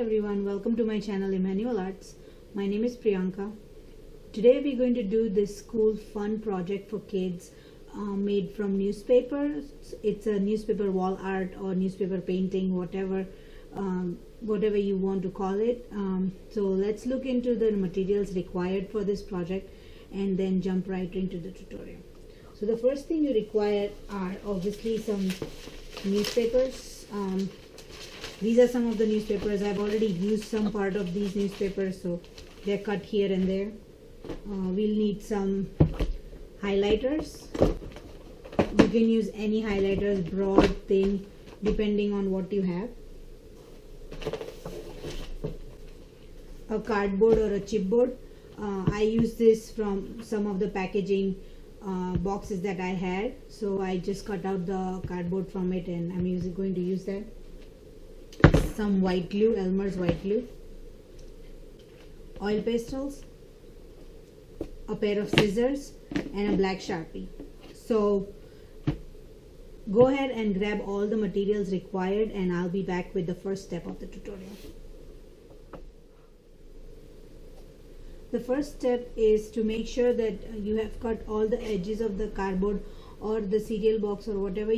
everyone, welcome to my channel Emmanuel Arts. My name is Priyanka. Today we're going to do this cool fun project for kids made from newspapers. It's a newspaper wall art or newspaper painting, whatever you want to call it. So let's look into the materials required for this project and then jump right into the tutorial. So the first thing you require are obviously some newspapers. These are some of the newspapers. I've already used some part of these newspapers, so they're cut here and there. We'll need some highlighters. You can use any highlighters, broad, thin, depending on what you have. A cardboard or a chipboard. I use this from some of the packaging boxes that I had, so I just cut out the cardboard from it and I'm going to use that. Some white glue, Elmer's white glue, oil pastels, a pair of scissors and a black Sharpie. So go ahead and grab all the materials required and I'll be back with the first step of the tutorial. The first step is to make sure that you have cut all the edges of the cardboard or the cereal box or whatever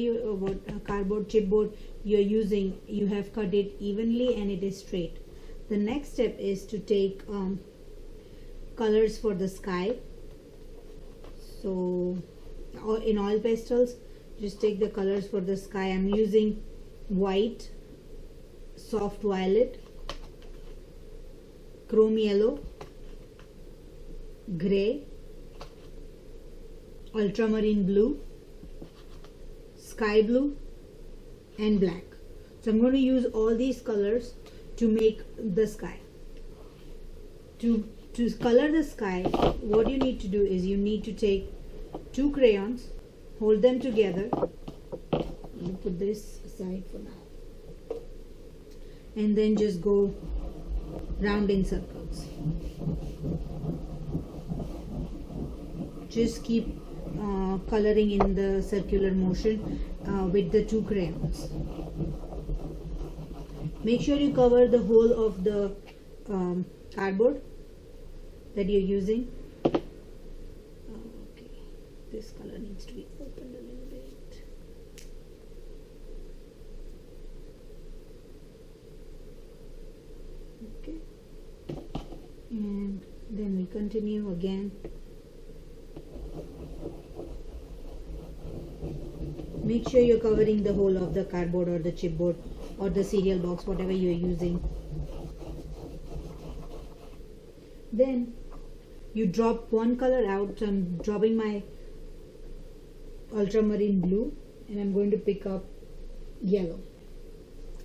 cardboard chipboard you're using. You have cut it evenly and it is straight. The next step is to take colors for the sky. So in oil pastels, just take the colors for the sky. I'm using white, soft violet, chrome yellow, gray, ultramarine blue, sky blue and black. So I'm going to use all these colors to make the sky. To color the sky, what you need to do is you need to take two crayons, hold them together. I'll put this aside for now, and then just go round in circles. Just keep coloring in the circular motion with the two crayons. Make sure you cover the whole of the cardboard that you're using. Okay, this color needs to be opened a little bit. Okay, and then we continue again. Make sure you're covering the whole of the cardboard or the chipboard or the cereal box, whatever you're using. Then you drop one color out. So I'm dropping my ultramarine blue and I'm going to pick up yellow.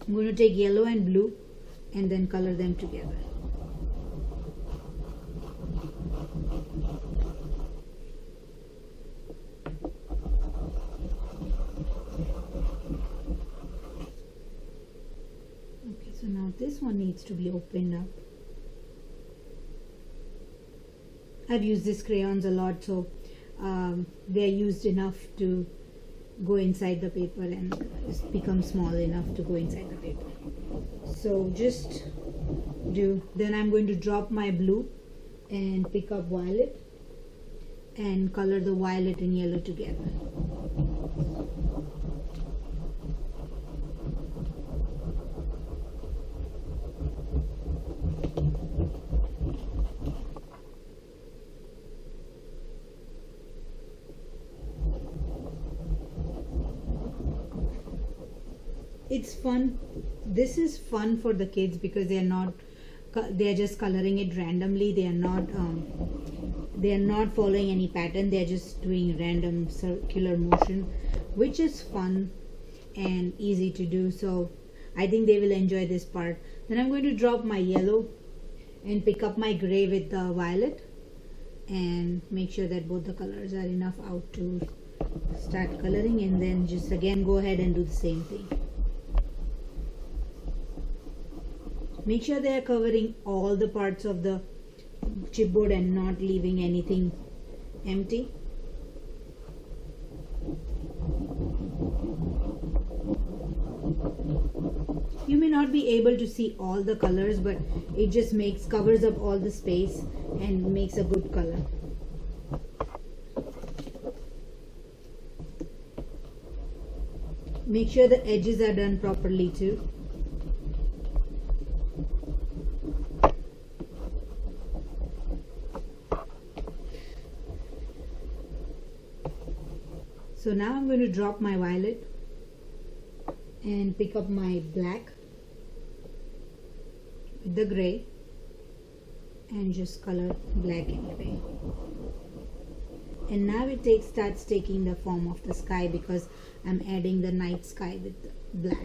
I'm going to take yellow and blue and then color them together. So now this one needs to be opened up. I've used these crayons a lot, so they're used enough to go inside the paper and become small enough to go inside the paper. So then I'm going to drop my blue and pick up violet and color the violet and yellow together. It's fun. This is fun for the kids because they're just coloring it randomly. They are not following any pattern. They're just doing random circular motion, which is fun and easy to do. So I think they will enjoy this part. Then I'm going to drop my yellow and pick up my gray with the violet and make sure that both the colors are enough out to start coloring, and then just again go ahead and do the same thing. Make sure they are covering all the parts of the chipboard and not leaving anything empty. You may not be able to see all the colors, but it just covers up all the space and makes a good color. Make sure the edges are done properly too. So now I'm going to drop my violet and pick up my black with the gray and just color black and gray. And now it starts taking the form of the sky because I'm adding the night sky with the black.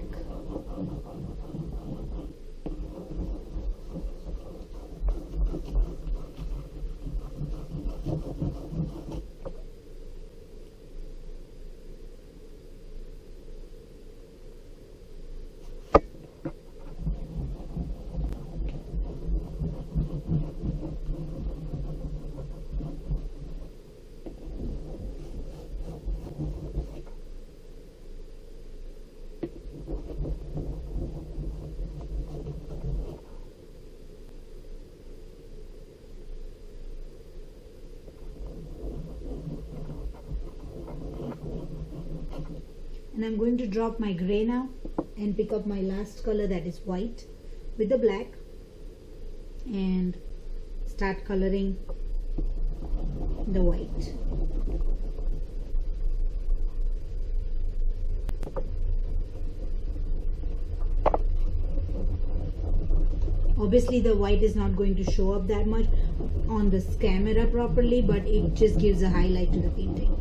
And I'm going to drop my gray now and pick up my last color, that is white, with the black and start coloring the white. Obviously the white is not going to show up that much on this camera properly, but it just gives a highlight to the painting.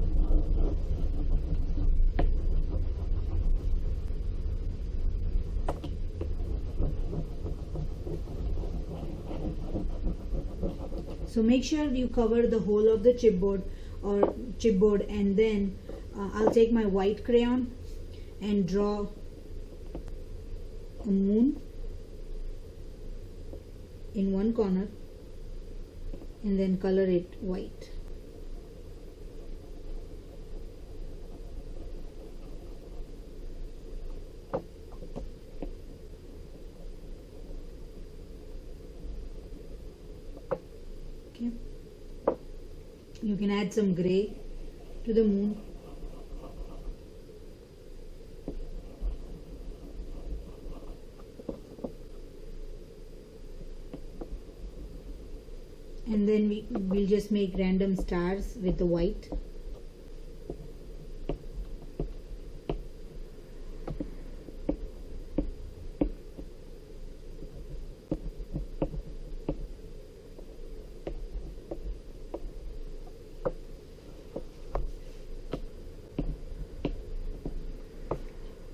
So make sure you cover the whole of the chipboard and then I'll take my white crayon and draw a moon in one corner and then color it white. Okay. You can add some gray to the moon. And then we'll just make random stars with the white.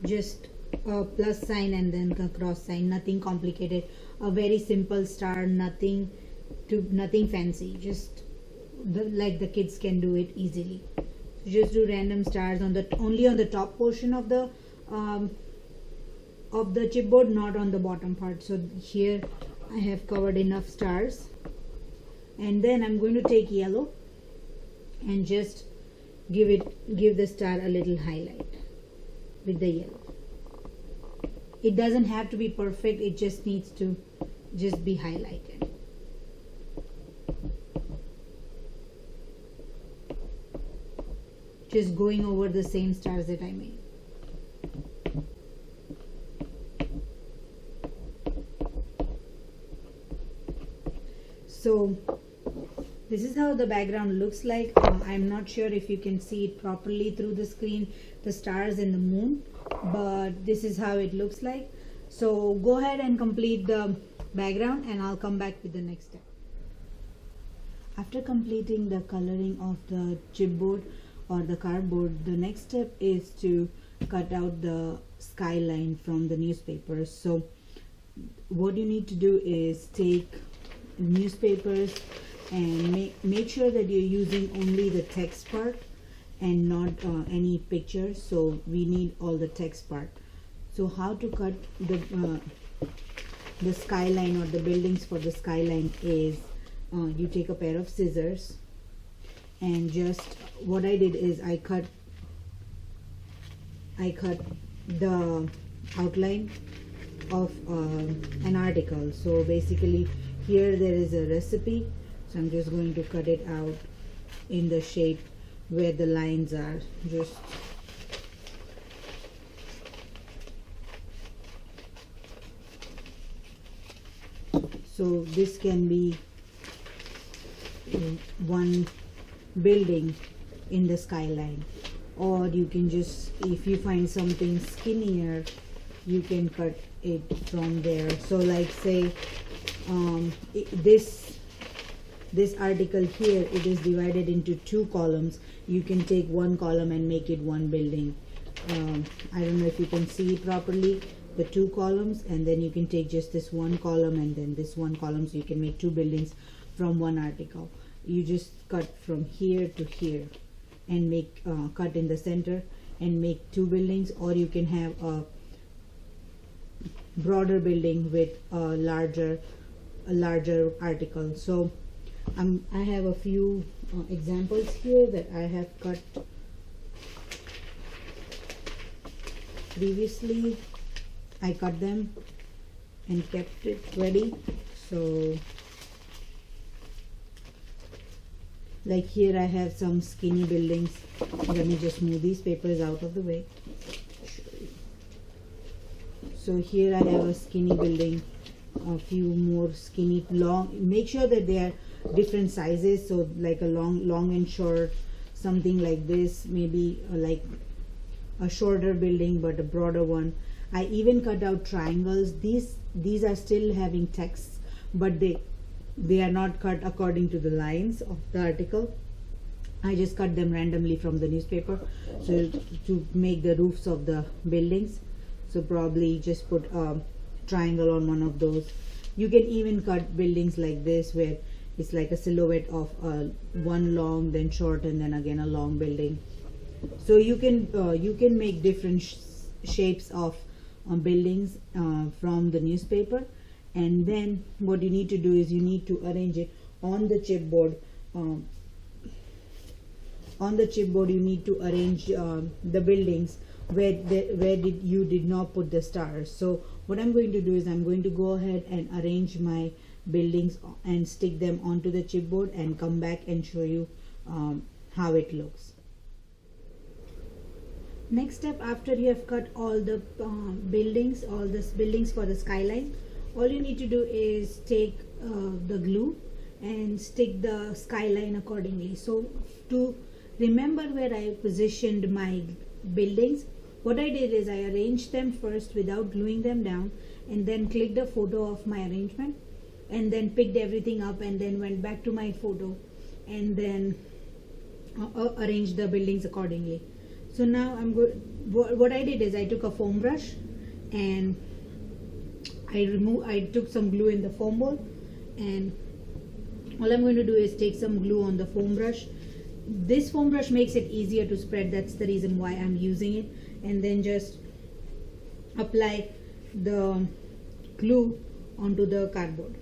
Just a plus sign and then a cross sign, nothing complicated, a very simple star, nothing fancy, just like the kids can do it easily. So just do random stars only on the top portion of the chipboard, not on the bottom part. So here I have covered enough stars, and then I'm going to take yellow and just give the star a little highlight with the yellow. It doesn't have to be perfect, it just needs to just be highlighted. Just going over the same stars that I made. So this is how the background looks like. I'm not sure if you can see it properly through the screen, the stars and the moon, but this is how it looks like. So go ahead and complete the background and I'll come back with the next step. After completing the coloring of the chipboard or the cardboard, the next step is to cut out the skyline from the newspapers. So what you need to do is take newspapers and make sure that you're using only the text part and not any pictures. So we need all the text part. So how to cut the skyline or the buildings for the skyline is you take a pair of scissors and just what I did is I cut the outline of an article. So basically here there is a recipe, so I'm just going to cut it out in the shape where the lines are. Just so this can be one building in the skyline, or you can just, if you find something skinnier, you can cut it from there. So like say this article here, it is divided into 2 columns. You can take one column and make it one building. I don't know if you can see properly the 2 columns, and then you can take just this one column and then this one column, so you can make 2 buildings from one article. You just cut from here to here and make cut in the center and make 2 buildings, or you can have a broader building with a larger article. So I have a few examples here that I have cut previously. I cut them and kept it ready. So like here I have some skinny buildings. Let me just move these papers out of the way. So here I have a skinny building, a few more skinny, long. Make sure that they are different sizes, so like a long and short, something like this, maybe like a shorter building but a broader one. I even cut out triangles. These are still having texts, but they are not cut according to the lines of the article. I just cut them randomly from the newspaper, so to make the roofs of the buildings. So probably just put a triangle on one of those. You can even cut buildings like this, where it's like a silhouette of one long, then short, and then again a long building. So you can make different shapes of buildings from the newspaper, and then what you need to do is you need to arrange it on the chipboard. On the chipboard you need to arrange the buildings where you did not put the stars. So what I'm going to do is I'm going to go ahead and arrange my buildings and stick them onto the chipboard and come back and show you how it looks. Next step, after you have cut all the buildings for the skyline, all you need to do is take the glue and stick the skyline accordingly. So to remember where I positioned my buildings, what I did is I arranged them first without gluing them down, and then clicked a photo of my arrangement, and then picked everything up, and then went back to my photo, and then arranged the buildings accordingly. So now I'm good. What I did is I took a foam brush and I took some glue in the foam bowl, and all I'm going to do is take some glue on the foam brush. This foam brush makes it easier to spread. That's the reason why I'm using it. And then just apply the glue onto the cardboard.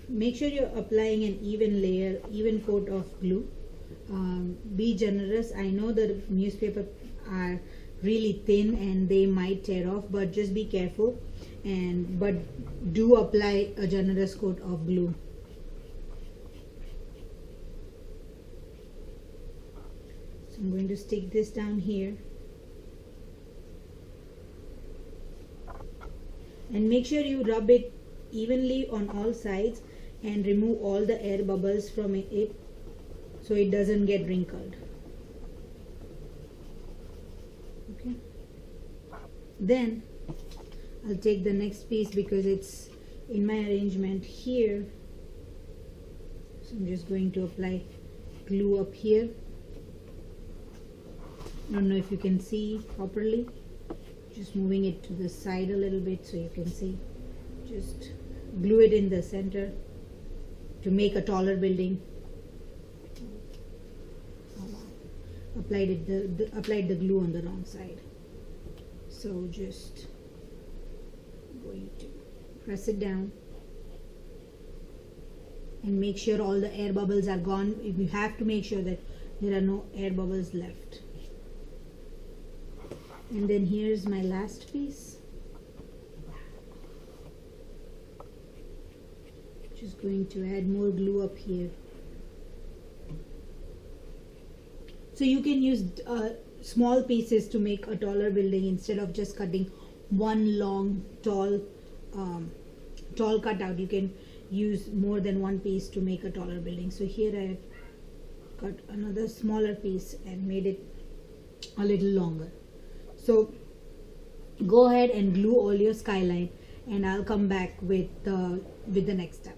Make sure you're applying an even coat of glue. Be generous. I know the newspaper are really thin and they might tear off, but just be careful, but do apply a generous coat of glue. So I'm going to stick this down here, and make sure you rub it evenly on all sides and remove all the air bubbles from it so it doesn't get wrinkled. Okay, then I'll take the next piece because it's in my arrangement here. So I'm just going to apply glue up here. I don't know if you can see properly. Just moving it to the side a little bit so you can see. Just glue it in the center to make a taller building. Applied the glue on the wrong side. So just going to press it down and make sure all the air bubbles are gone. You have to make sure that there are no air bubbles left. And then here's my last piece. Just going to add more glue up here. So you can use small pieces to make a taller building instead of just cutting one long tall cutout. You can use more than one piece to make a taller building. So here I have cut another smaller piece and made it a little longer. So go ahead and glue all your skyline, and I'll come back with the next step.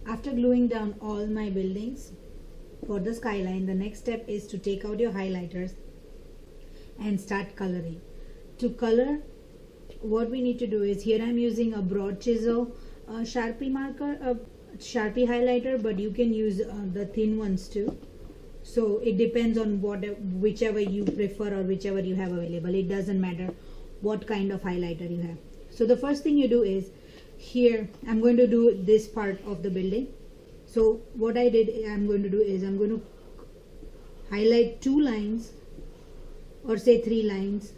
After gluing down all my buildings for the skyline, the next step is to take out your highlighters and start coloring. To color, what we need to do is, here I'm using a broad chisel Sharpie marker, a Sharpie highlighter, but you can use the thin ones too. So it depends on whichever you prefer or whichever you have available. It doesn't matter what kind of highlighter you have. So the first thing you do is, here I'm going to do this part of the building. So what I'm going to do is, I'm going to highlight 2 lines, or say 3 lines,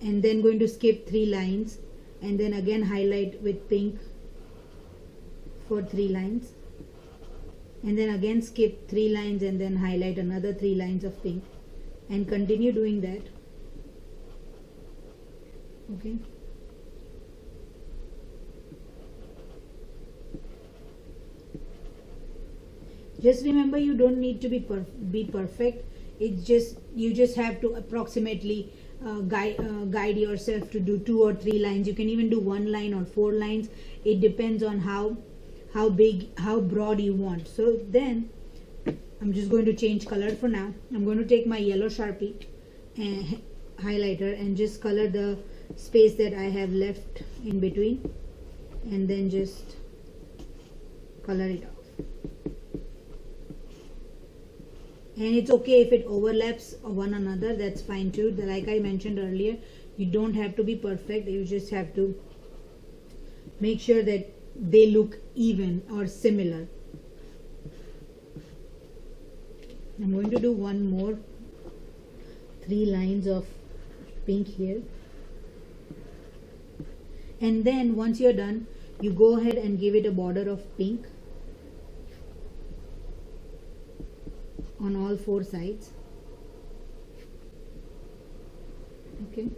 and then going to skip 3 lines, and then again highlight with pink for 3 lines, and then again skip 3 lines and then highlight another 3 lines of pink, and continue doing that. Okay. Just remember, you don't need to be perfect. It's just, you just have to approximately guide yourself to do 2 or 3 lines. You can even do 1 line or 4 lines. It depends on how broad you want. So then I'm just going to change color for now. I'm going to take my yellow Sharpie and highlighter and just color the space that I have left in between, and then just color it off. And it's okay if it overlaps one another, that's fine too. Like I mentioned earlier, you don't have to be perfect. You just have to make sure that they look even or similar. I'm going to do one more 3 lines of pink here, and then once you're done, you go ahead and give it a border of pink on all 4 sides. Okay,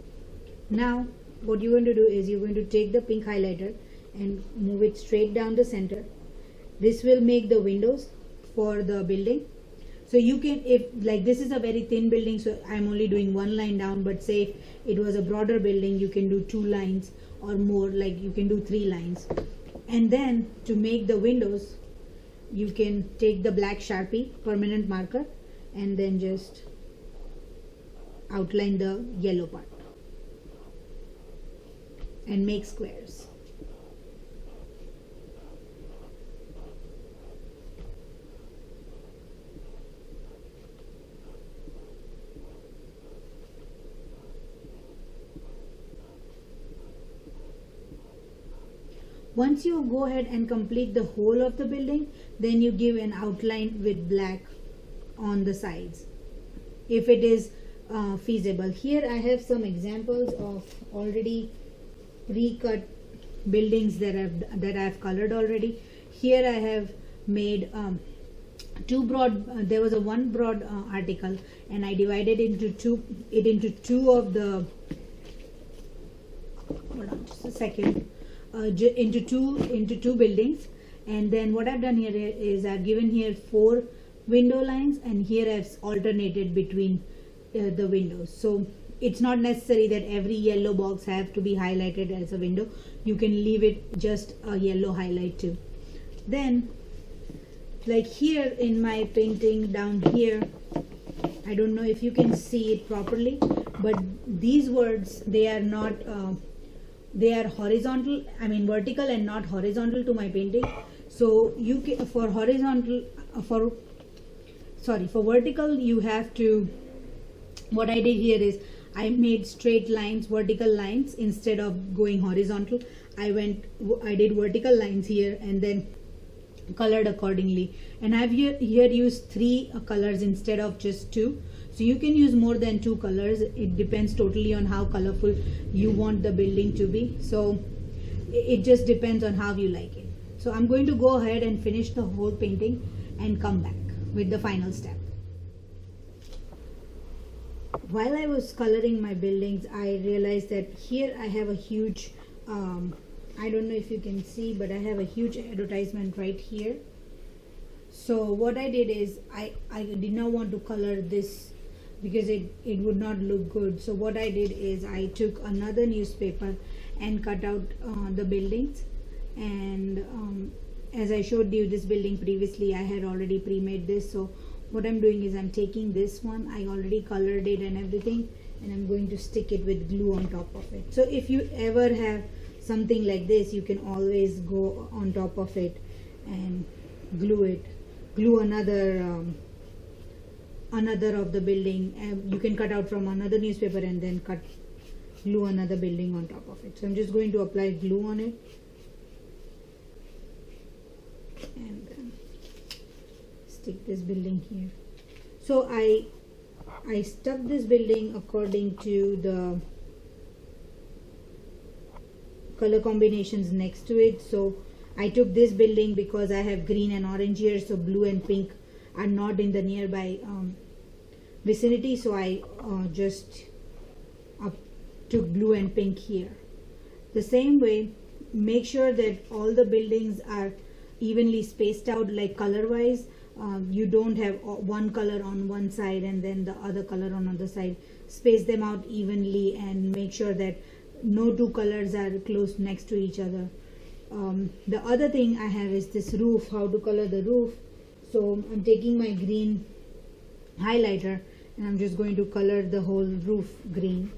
now what you're going to do is, you're going to take the pink highlighter and move it straight down the center. This will make the windows for the building. So you can, if like this is a very thin building, so I'm only doing 1 line down, but say if it was a broader building, you can do 2 lines or more, like you can do 3 lines. And then to make the windows, you can take the black Sharpie permanent marker and then just outline the yellow part and make squares. Once you go ahead and complete the whole of the building, then you give an outline with black on the sides, if it is feasible. Here I have some examples of already pre-cut buildings that I've colored already. Here I have made 2 broad. There was a 1 broad article, and I divided into two of the. Hold on, just a second. Into two buildings, and then what I've done here is I've given here 4 window lines, and here I've alternated between the windows. So it's not necessary that every yellow box have to be highlighted as a window. You can leave it just a yellow highlight too. Then, like here in my painting down here, I don't know if you can see it properly, but these words, they are not they are horizontal, I mean vertical and not horizontal to my painting. So you can, for vertical, you have to, what I did here is I made straight lines, vertical lines, instead of going horizontal. I did vertical lines here and then colored accordingly, and I've here used 3 colors instead of just 2. So you can use more than 2 colors. It depends totally on how colorful you want the building to be. So it just depends on how you like it. So I'm going to go ahead and finish the whole painting and come back with the final step. While I was coloring my buildings, I realized that here I have a huge, I don't know if you can see, but I have a huge advertisement right here. So what I did is I did not want to color this because it would not look good. So what I did is I took another newspaper and cut out the buildings, and as I showed you this building previously, I had already pre-made this. So what I'm doing is I'm taking this one, I already colored it and everything, and I'm going to stick it with glue on top of it. So if you ever have something like this, you can always go on top of it and glue another of the building. You can cut out from another newspaper and then glue another building on top of it. So I'm just going to apply glue on it, and then stick this building here. So I stuck this building according to the color combinations next to it. So I took this building because I have green and orange here, so blue and pink are not in the nearby vicinity, so I just took blue and pink here. The same way, make sure that all the buildings are evenly spaced out, like color wise. You don't have one color on one side and then the other color on other side. Space them out evenly and make sure that no two colors are close next to each other. The other thing I have is this roof, how to color the roof. So I'm taking my green highlighter and I'm just going to color the whole roof green.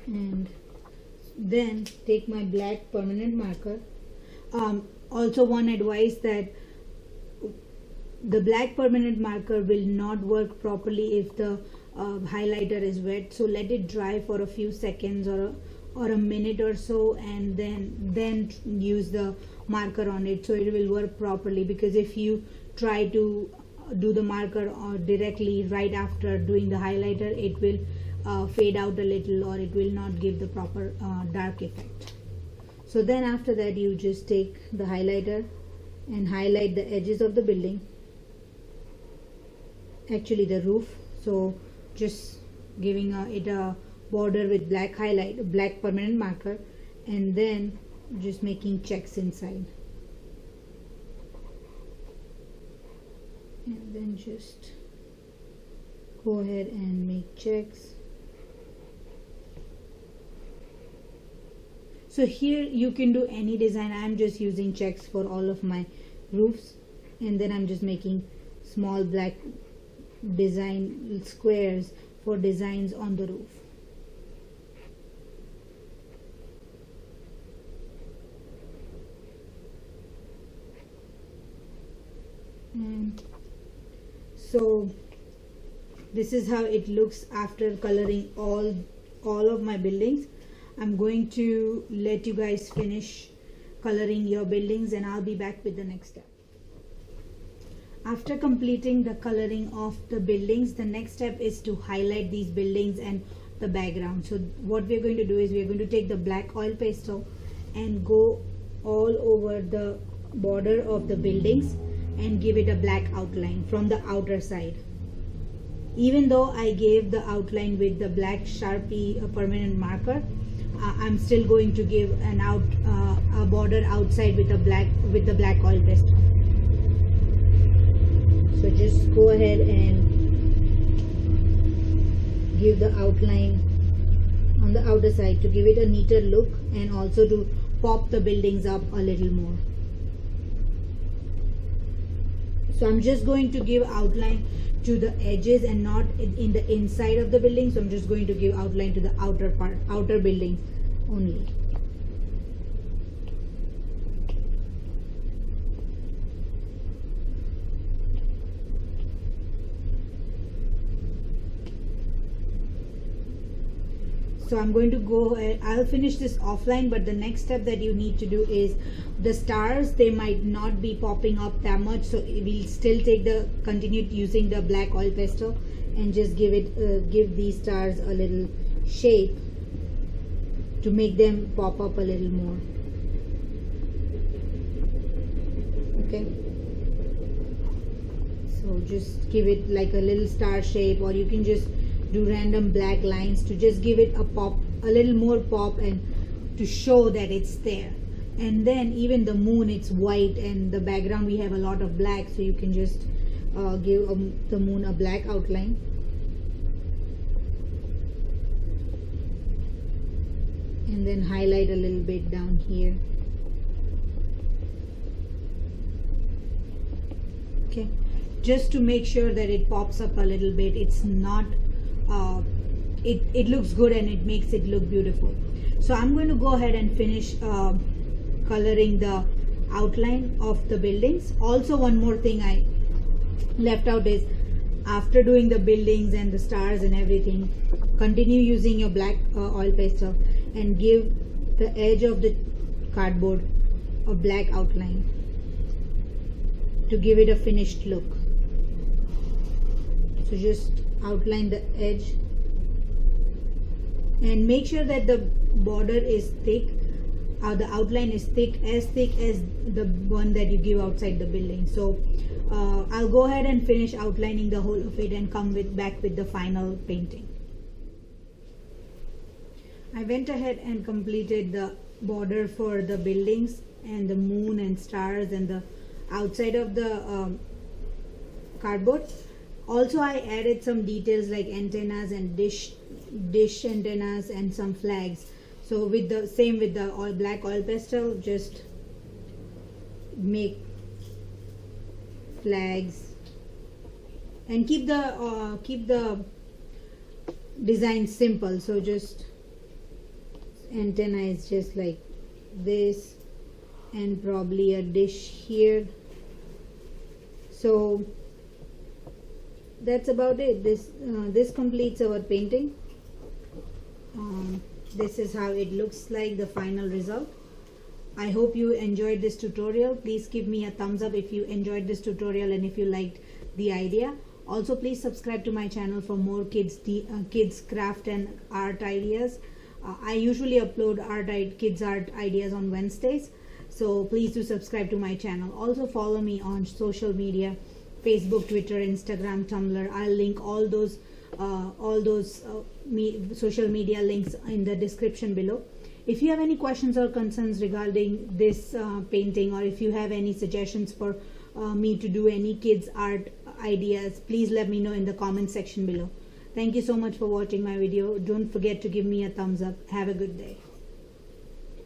And then take my black permanent marker. Also one advice that the black permanent marker will not work properly if the highlighter is wet, so let it dry for a few seconds or a minute or so, and then use the marker on it so it will work properly. Because if you try to do the marker directly right after doing the highlighter, it will fade out a little, or it will not give the proper dark effect. So then after that, you just take the highlighter and highlight the edges of the building, actually the roof. So just giving it a border with black permanent marker, and then just making checks inside, and then just go ahead and make checks. So here you can do any design. I'm just using checks for all of my roofs, and then I'm just making small black design squares for designs on the roof. And so this is how it looks after coloring all of my buildings. I'm going to let you guys finish coloring your buildings, and I'll be back with the next step. After completing the coloring of the buildings, the next step is to highlight these buildings and the background. So what we're going to do is we're going to take the black oil pastel and go all over the border of the buildings and give it a black outline from the outer side. Even though I gave the outline with the black Sharpie permanent marker, I'm still going to give a border outside with the black oil pastel. So just go ahead and give the outline on the outer side to give it a neater look, and also to pop the buildings up a little more. So I'm just going to give outline to the edges and not in the inside of the building. So I'm just going to give outline to the outer building only. So I'm going to go, I'll finish this offline, but the next step that you need to do is the stars, they might not be popping up that much, so we'll still continue using the black oil pastel and just give these stars a little shape to make them pop up a little more. Okay, so just give it like a little star shape, or you can just do random black lines to just give it a pop, a little more pop, and to show that it's there. And then even the moon, it's white, and the background we have a lot of black, so you can just give the moon a black outline. And then highlight a little bit down here. Okay, just to make sure that it pops up a little bit. It's not it looks good and it makes it look beautiful. So I'm going to go ahead and finish coloring the outline of the buildings. Also, one more thing I left out is, after doing the buildings and the stars and everything, continue using your black oil pastel and give the edge of the cardboard a black outline to give it a finished look. So just outline the edge and make sure that the border is thick, the outline is thick as the one that you give outside the building. So I'll go ahead and finish outlining the whole of it and come back with the final painting. I went ahead and completed the border for the buildings and the moon and stars and the outside of the cardboard. Also, I added some details like antennas and dish antennas and some flags. So with the black oil pastel, just make flags and keep the design simple. So just antenna is just like this, and probably a dish here. So that's about it. This completes our painting. This is how it looks like, the final result. I hope you enjoyed this tutorial. Please give me a thumbs up if you enjoyed this tutorial and if you liked the idea. Also, please subscribe to my channel for more kids craft and art ideas. I usually upload kids art ideas on Wednesdays, so please do subscribe to my channel. Also follow me on social media, Facebook, Twitter, Instagram, Tumblr. I'll link all those social media links in the description below. If you have any questions or concerns regarding this painting, or if you have any suggestions for me to do any kids art ideas, please let me know in the comment section below. Thank you so much for watching my video. Don't forget to give me a thumbs up. Have a good day.